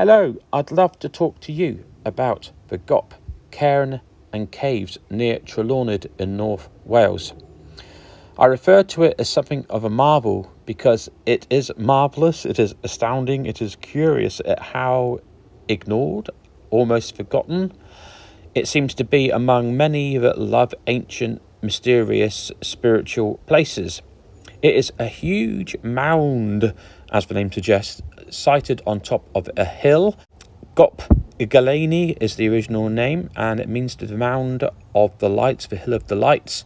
Hello, I'd love to talk to you about the Gop, cairn and caves near Trelawnyd in North Wales. I refer to it as something of a marvel because it is marvellous, it is astounding, it is curious at how ignored, almost forgotten, it seems to be among many that love ancient, mysterious, spiritual places. It is a huge mound, as the name suggests, sited on top of a hill. Gop is the original name, and it means the mound of the lights, the hill of the lights.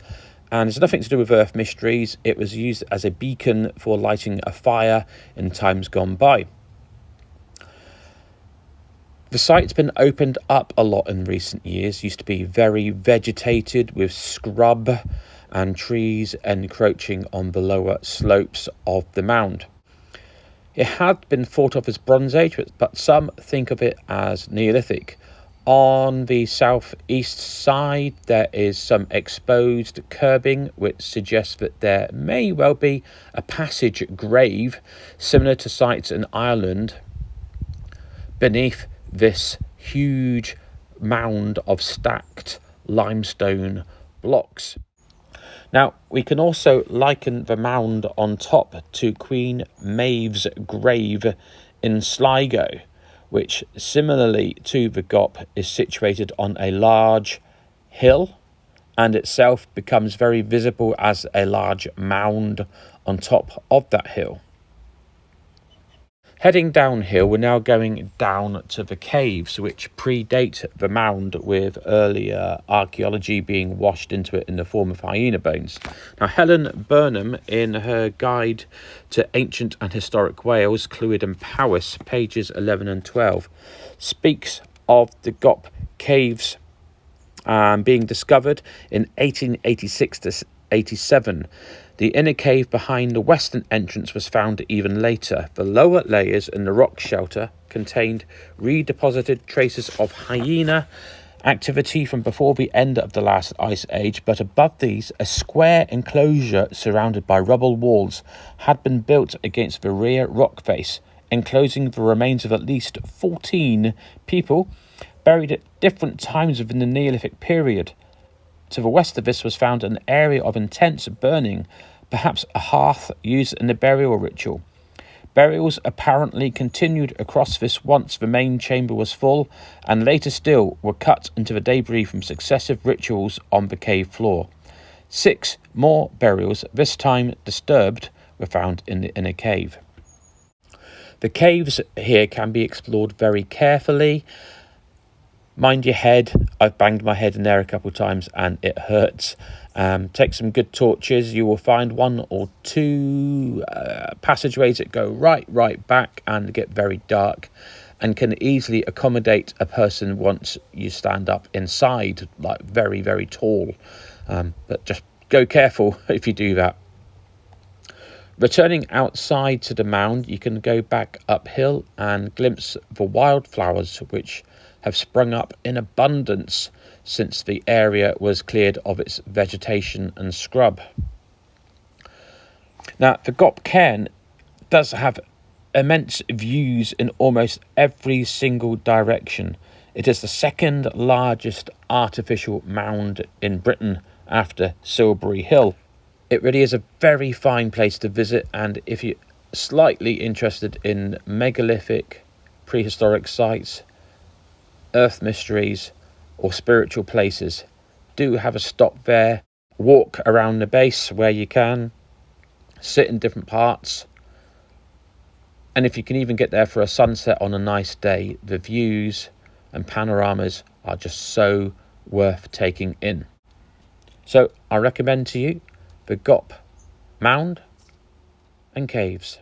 And it's nothing to do with earth mysteries. It was used as a beacon for lighting a fire in times gone by. The site's been opened up a lot in recent years. Used to be very vegetated with scrub and trees encroaching on the lower slopes of the mound. It had been thought of as Bronze Age, but some think of it as Neolithic. On the southeast side, there is some exposed curbing, which suggests that there may well be a passage grave, similar to sites in Ireland, beneath this huge mound of stacked limestone blocks. Now, we can also liken the mound on top to Queen Maeve's grave in Sligo, which, similarly to the Gop, is situated on a large hill and itself becomes very visible as a large mound on top of that hill. Heading downhill, we're now going down to the caves, which predate the mound, with earlier archaeology being washed into it in the form of hyena bones. Now, Helen Burnham, in her Guide to Ancient and Historic Wales, Clwyd and Powys, pages 11 and 12, speaks of the Gop caves being discovered in 1886 to 87. The inner cave behind the western entrance was found even later. The lower layers in the rock shelter contained redeposited traces of hyena activity from before the end of the last ice age, but above these, a square enclosure surrounded by rubble walls had been built against the rear rock face, enclosing the remains of at least 14 people buried at different times within the Neolithic period. To the west of this was found an area of intense burning, perhaps a hearth used in the burial ritual. Burials apparently continued across this once the main chamber was full, and later still were cut into the debris from successive rituals on the cave floor. 6 more burials, this time disturbed, were found in the inner cave. The caves here can be explored very carefully. Mind your head. I've banged my head in there a couple of times and it hurts. Take some good torches. You will find 1 or 2 passageways that go right back and get very dark and can easily accommodate a person once you stand up inside, like very, very tall. But just go careful if you do that. Returning outside to the mound, you can go back uphill and glimpse the wildflowers which have sprung up in abundance since the area was cleared of its vegetation and scrub. Now, the Gop cairn does have immense views in almost every single direction. It is the second largest artificial mound in Britain after Silbury Hill. It really is a very fine place to visit, and if you're slightly interested in megalithic prehistoric sites, earth mysteries or spiritual places, do have a stop there. Walk around the base where you can, sit in different parts, and if you can even get there for a sunset on a nice day, the views and panoramas are just so worth taking in. So I recommend to you the Gop Mound and Caves.